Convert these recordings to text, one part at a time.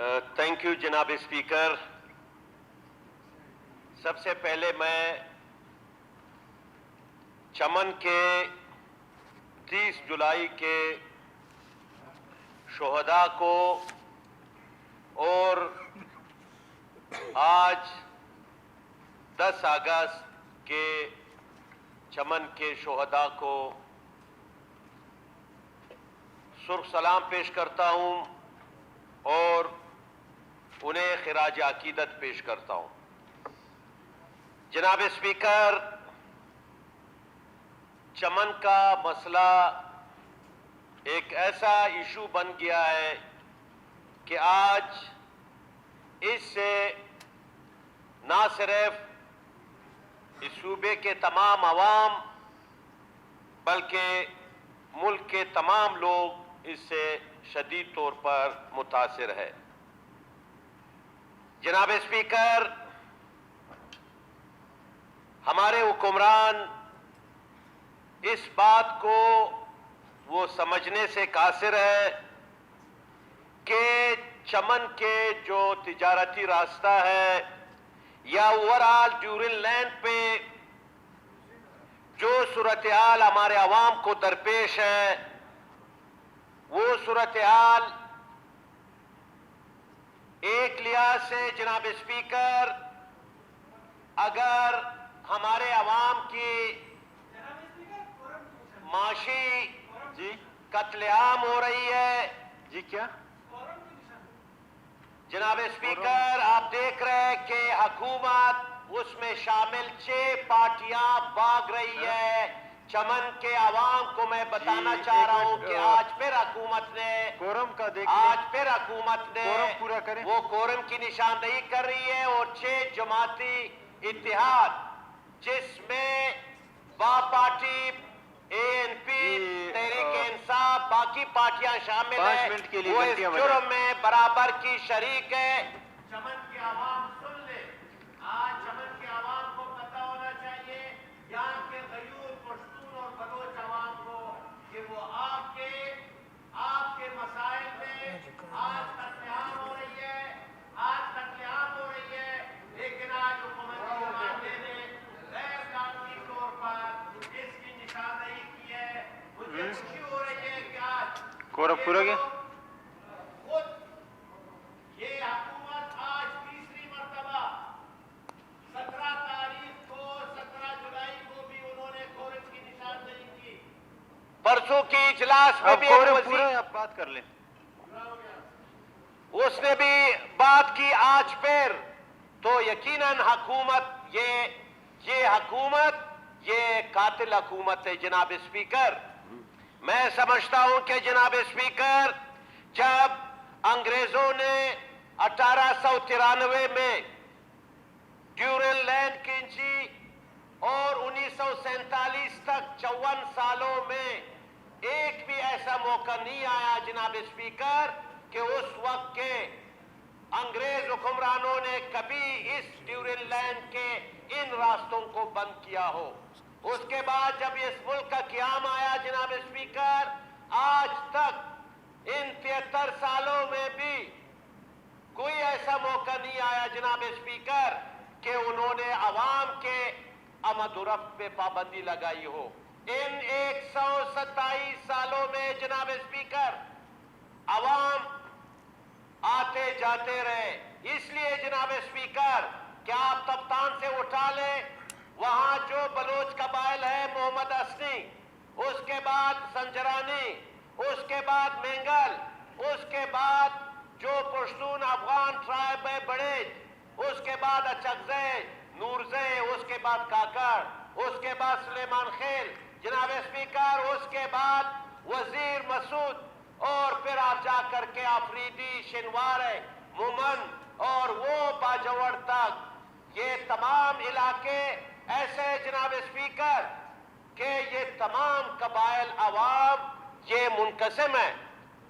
Thank you جناب speaker. سب سے پہلے میں چمن کے 30 جولائی کے شہداء کو اور آج 10 اگست کے چمن کے شہداء کو سرخ سلام پیش کرتا ہوں اور انہیں خراج عقیدت پیش کرتا ہوں. جناب اسپیکر، چمن کا مسئلہ ایک ایسا ایشو بن گیا ہے کہ آج اس سے نہ صرف اس صوبے کے تمام عوام بلکہ ملک کے تمام لوگ اس سے شدید طور پر متاثر ہے. جناب اسپیکر، ہمارے حکمران اس بات کو وہ سمجھنے سے قاصر ہے کہ چمن کے جو تجارتی راستہ ہے یا اوورآل ڈیورن لینڈ پہ جو صورتحال ہمارے عوام کو درپیش ہے، وہ صورتحال ایک لحاظ سے جناب اسپیکر اگر ہمارے عوام کی معاشی قتل عام ہو رہی ہے. جی کیا جناب اسپیکر، آپ دیکھ رہے ہیں کہ حکومت اس میں شامل 6 پارٹیاں بھاگ رہی ہے. چمن کے عوام کو میں بتانا چاہ رہا ہوں کہ آج پھر حکومت نے وہ کورم کی نشاندہی کر رہی ہے اور 6 جماعتی اتحاد جس میں با پارٹی ANP، تحریک انصاف، باقی پارٹیاں شامل ہیں، وہ اس جرم میں برابر کی شریک ہے. چمن کے عوام سن لے، آج چمن کے عوام کو پتہ ہونا چاہیے یہاں کے غیور پشتون اور بلوچ عوام کو کہ وہ آپ کے مسائل میں آج قتل عام ہو رہی ہے، لیکن آج حکومت نمائندے نے غیر قانونی طور پر اس کی نشاندہی کی ہے. مجھے خوشی ہو رہی ہے کہ آج خود یہ حکومت آج تیسری مرتبہ 17 تاریخ کو 17 جولائی کو بھی انہوں نے کورم کی نشاندہی کی. پرسوں کی اجلاس میں بھی بات کر لیں، اس نے بھی بات کی. آج پھر تو یقیناً حکومت یہ قاتل حکومت ہے. جناب اسپیکر، میں سمجھتا ہوں کہ جناب اسپیکر جب انگریزوں نے 1893 میں ڈیورن لینڈ کھینچی اور 1947 تک 54 سالوں میں ایک بھی ایسا موقع نہیں آیا جناب اسپیکر کہ اس وقت کے انگریز حکمرانوں نے کبھی اس ڈیورن لینڈ کے ان راستوں کو بند کیا ہو. اس کے بعد جب اس ملک کا قیام آیا جناب اسپیکر، آج تک ان 73 سالوں میں بھی کوئی ایسا موقع نہیں آیا جناب اسپیکر کہ انہوں نے عوام کے آمد و رفت پہ پابندی لگائی ہو. ان 127 سالوں میں جناب اسپیکر عوام آتے جاتے رہے. اس لیے جناب اسپیکر کیا آپ تفتان سے اٹھا لیں، وہاں جو بلوچ قبائل ہے، محمد حسنی، اس کے بعد سنجرانی، اس کے بعد مینگل، اس کے بعد جو پشتون افغان ٹرائب ہے بڑے، اس کے بعد اچکزے، نورزے، اس کے بعد کاکڑ، اس کے بعد سلیمان خیل جناب اسپیکر، اس کے بعد وزیر مسعود، اور پھر آپ جا کر کے آفریدی، شنوارے، مومن اور وہ باجوڑ تک، یہ تمام علاقے ایسے جناب اسپیکر کہ یہ تمام قبائل عوام یہ منقسم ہے.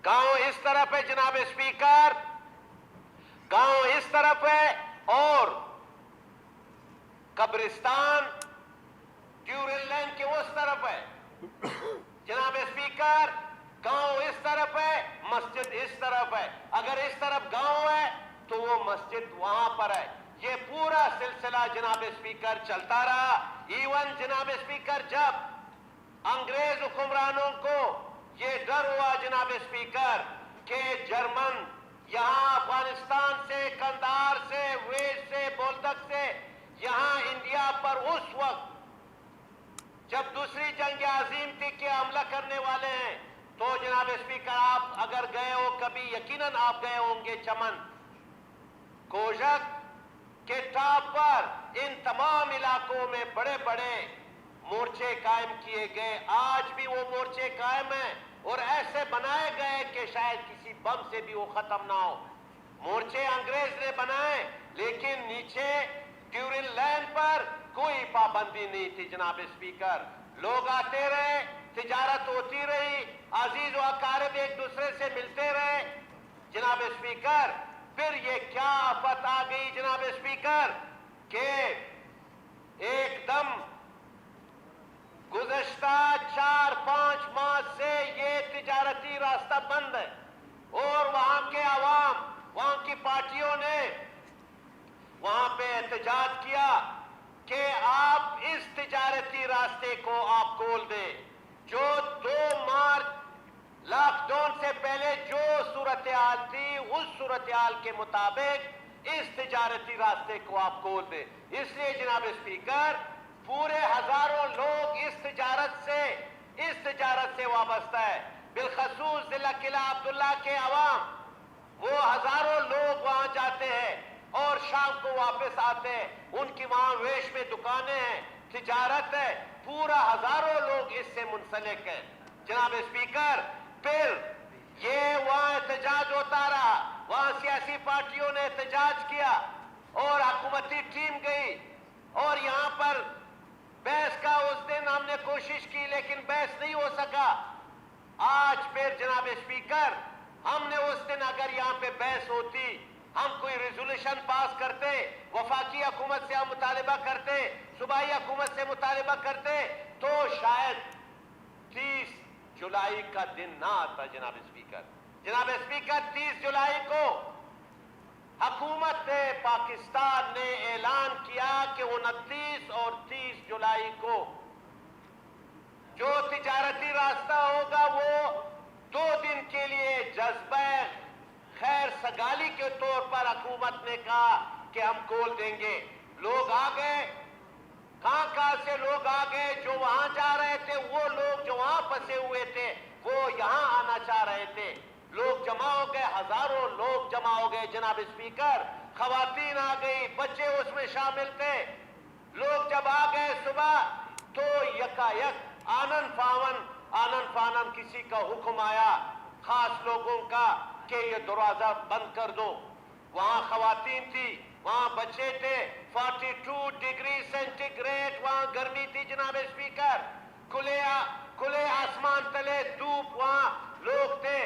گاؤں اس طرف ہے جناب اسپیکر، گاؤں اس طرف ہے اور قبرستان ڈیورن لینڈ کے اس طرف ہے. جناب اسپیکر گاؤں اس طرف ہے، مسجد اس طرف ہے, اگر اس طرف گاؤں ہے تو وہ مسجد وہاں پر ہے. یہ پورا سلسلہ جناب اسپیکر چلتا رہا. ایون جناب اسپیکر جب انگریز حکمرانوں کو یہ ڈر ہوا جناب اسپیکر کہ جرمن یہاں افغانستان سے, کندھار سے, ویش سے, بولدک سے یہاں انڈیا پر اس وقت جب دوسری جنگ عظیم تھی کہ حملہ کرنے والے ہیں, تو جناب اسپیکر آپ اگر گئے ہو کبھی, یقیناً آپ گئے ہوں گے چمن کوشک کے ٹاپ پر ان تمام علاقوں میں بڑے بڑے مورچے قائم کیے گئے. آج بھی وہ مورچے قائم ہیں اور ایسے بنائے گئے کہ شاید کسی بم سے بھی وہ ختم نہ ہو. مورچے انگریز نے بنائے لیکن نیچے ڈیورن لینڈ پر کوئی پابندی نہیں تھی جناب اسپیکر. لوگ آتے رہے, تجارت ہوتی رہی, عزیز و اقارب ایک دوسرے سے ملتے رہے جناب اسپیکر. پھر یہ کیا آفت آ گئی جناب اسپیکر کہ ایک دم گزشتہ 4-5 ماہ سے یہ تجارتی راستہ بند ہے اور وہاں کے عوام, وہاں کی پارٹیوں نے وہاں پہ احتجاج کیا کہ آپ اس تجارتی راستے کو آپ کھول دیں. جو 2 مارچ لاک ڈاؤن سے پہلے جو صورتحال تھی اس صورتحال کے مطابق اس تجارتی راستے کو آپ کھول دیں. اس لیے جناب اسپیکر پورے ہزاروں لوگ اس تجارت سے وابستہ ہے. بالخصوص ضلع قلعہ عبداللہ کے عوام, وہ ہزاروں لوگ وہاں جاتے ہیں اور شام کو واپس آتے ہیں. ان کی وہاں ویش میں دکانیں ہیں, تجارت ہے, پورا ہزاروں لوگ اس سے منسلک ہیں جناب اسپیکر. پھر یہ وہاں احتجاج ہوتا رہا, وہاں سیاسی پارٹیوں نے احتجاج کیا اور حکومتی ٹیم گئی اور یہاں پر بحث کا اس دن ہم نے کوشش کی لیکن بحث نہیں ہو سکا. آج پھر جناب اسپیکر ہم نے اس دن اگر یہاں پہ بحث ہوتی, ہم کوئی ریزولوشن پاس کرتے, وفاقی حکومت سے ہم مطالبہ کرتے, صوبائی حکومت سے مطالبہ کرتے, تو شاید 30 جولائی کا دن نہ آتا جناب اسپیکر. جناب اسپیکر 30 جولائی کو حکومت پاکستان نے اعلان کیا کہ 29 اور 30 جولائی کو جو تجارتی راستہ ہوگا وہ 2 دن کے لیے جذبہ خیر سگالی کے طور پر حکومت نے کہا کہ ہم کھول دیں گے. لوگ آ گئے, کہاں سے لوگ آ گئے, جو وہاں جا رہے تھے, وہ لوگ جو وہاں پھنسے ہوئے تھے وہ یہاں آنا چاہ رہے تھے. لوگ جمع ہو گئے, ہزاروں لوگ جمع ہو گئے جناب اسپیکر. خواتین آ گئی, بچے اس میں شامل تھے. لوگ جب آ گئے صبح تو یکایک آنن فانن کسی کا حکم آیا خاص لوگوں کا کہ یہ دروازہ بند کر دو. وہاں خواتین تھی, وہاں بچے تھے, 42 ڈگری سینٹی گریڈ وہاں گرمی تھی جناب اسپیکر. کھلے آسمان تلے دھوپ, وہاں لوگ تھے.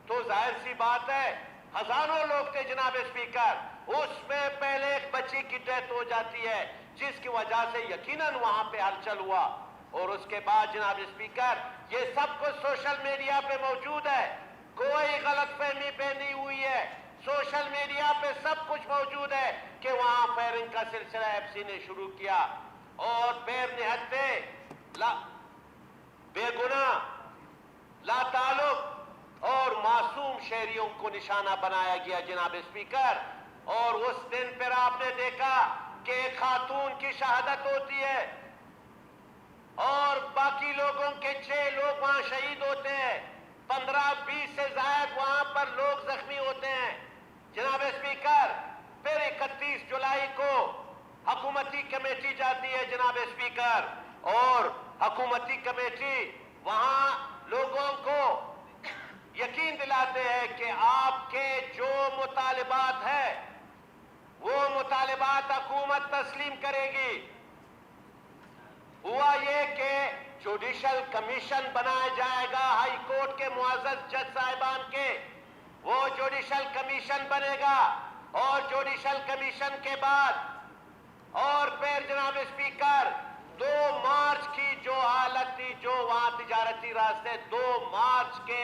تو ظاہر سی بات ہے ہزاروں لوگ تھے جناب اسپیکر. اس میں پہلے ایک بچی کی ڈیتھ ہو جاتی ہے جس کی وجہ سے یقیناً وہاں پہ ہلچل ہوا. اور اس کے بعد جناب اسپیکر یہ سب کچھ سوشل میڈیا پہ موجود ہے, کوئی غلط فہمی پہ نہیں ہوئی ہے. سوشل میڈیا پہ سب کچھ موجود ہے کہ وہاں فائرنگ کا سلسلہ ایف سی نے شروع کیا اور بیر نہتے بے گناہ, لا تعلق اور معصوم شہریوں کو نشانہ بنایا گیا جناب اسپیکر. اور اس دن پھر آپ نے دیکھا کہ ایک خاتون کی شہادت ہوتی ہے اور باقی لوگوں کے 6 لوگ وہاں شہید ہوتے ہیں, 15-20 سے زائد وہاں پر لوگ زخمی ہوتے ہیں جناب اسپیکر. پھر 31 جولائی کو حکومتی کمیٹی جاتی ہے جناب اسپیکر, اور حکومتی کمیٹی وہاں لوگوں کو یقین دلاتے ہیں کہ آپ کے جو مطالبات ہیں وہ مطالبات حکومت تسلیم کرے گی. ہوا یہ کہ جوڈیشل کمیشن بنایا جائے گا ہائی کورٹ کے معزز جج صاحبان کے, وہ جوڈیشل کمیشن بنے گا. اور جوڈیشل کمیشن کے بعد اور پھر جناب اسپیکر 2 مارچ کی جو حالت تھی, جو وہاں تجارتی راستے 2 مارچ کے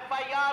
FIR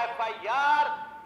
FIR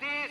30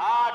8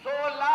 16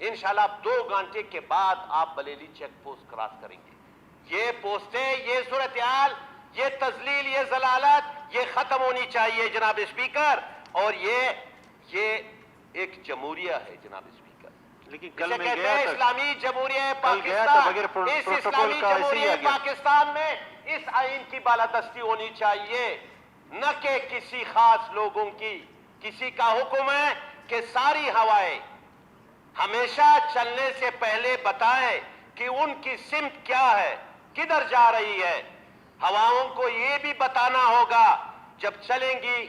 انشاءاللہ 2 گھنٹے کے بعد آپ بریلی چیک پوسٹ کراس کریں گے. یہ پوسٹیں، یہ صورتحال، یہ تذلیل، یہ ضلالت، یہ ختم ہونی چاہیے جناب اسپیکر. اور یہ ایک جمہوریہ ہے جناب اسپیکر. لیکن جسے کل میں کہتے گیا ہیں تھا، اسلامی جمہوریہ کل گیا تھا بغیر پاکستان. اس پروٹوکول اسلامی کا ایسے ہی جمہوریہ آ گیا. پاکستان میں اس آئین کی بالادستی ہونی چاہیے، نہ کہ کسی خاص لوگوں کی. کسی کا حکم ہے کہ ساری ہوائیں ہمیشہ چلنے سے پہلے بتائیں کہ ان کی سمت کیا ہے، کدھر جا رہی ہے. ہواؤں کو یہ بھی بتانا ہوگا جب چلیں گی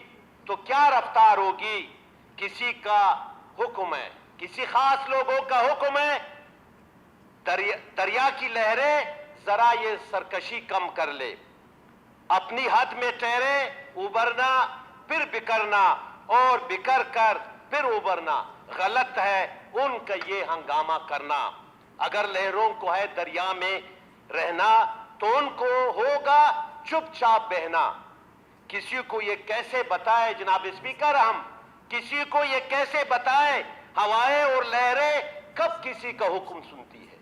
تو کیا رفتار ہوگی. کسی کا حکم ہے، کسی خاص لوگوں کا حکم ہے، دریا کی لہریں ذرا یہ سرکشی کم کر لے، اپنی حد میں ٹھہرے، ابھرنا پھر بکھرنا اور بکھر کر پھر ابھرنا غلط ہے ان کا یہ ہنگامہ کرنا. اگر لہروں کو ہے دریا میں رہنا تو ان کو ہوگا چپ چاپ بہنا. کسی کو یہ کیسے بتائے جناب اسپیکر، ہم کسی کو یہ کیسے بتائے ہوائیں اور لہریں کب کسی کا حکم سنتی ہے.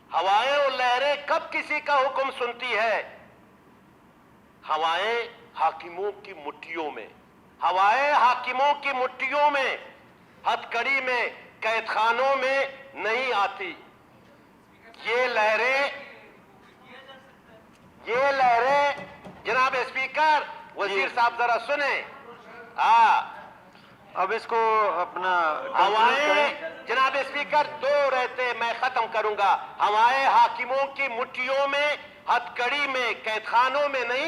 ہوائیں اور لہریں کب کسی کا حکم سنتی ہے. ہوائیں حاکموں کی مٹھیوں میں، ہوائیں حاکموں کی مٹھیوں میں، ہتھ کڑی میں، قید خانوں میں نہیں آتی. یہ لہریں جناب اسپیکر، وزیر صاحب ذرا سنیں. اب اس کو اپنا ہوائیں جناب اسپیکر 2 رہتے، میں ختم کروں گا. ہوائیں حاکموں کی مٹھیوں میں، ہتھ کڑی میں، قید خانوں میں نہیں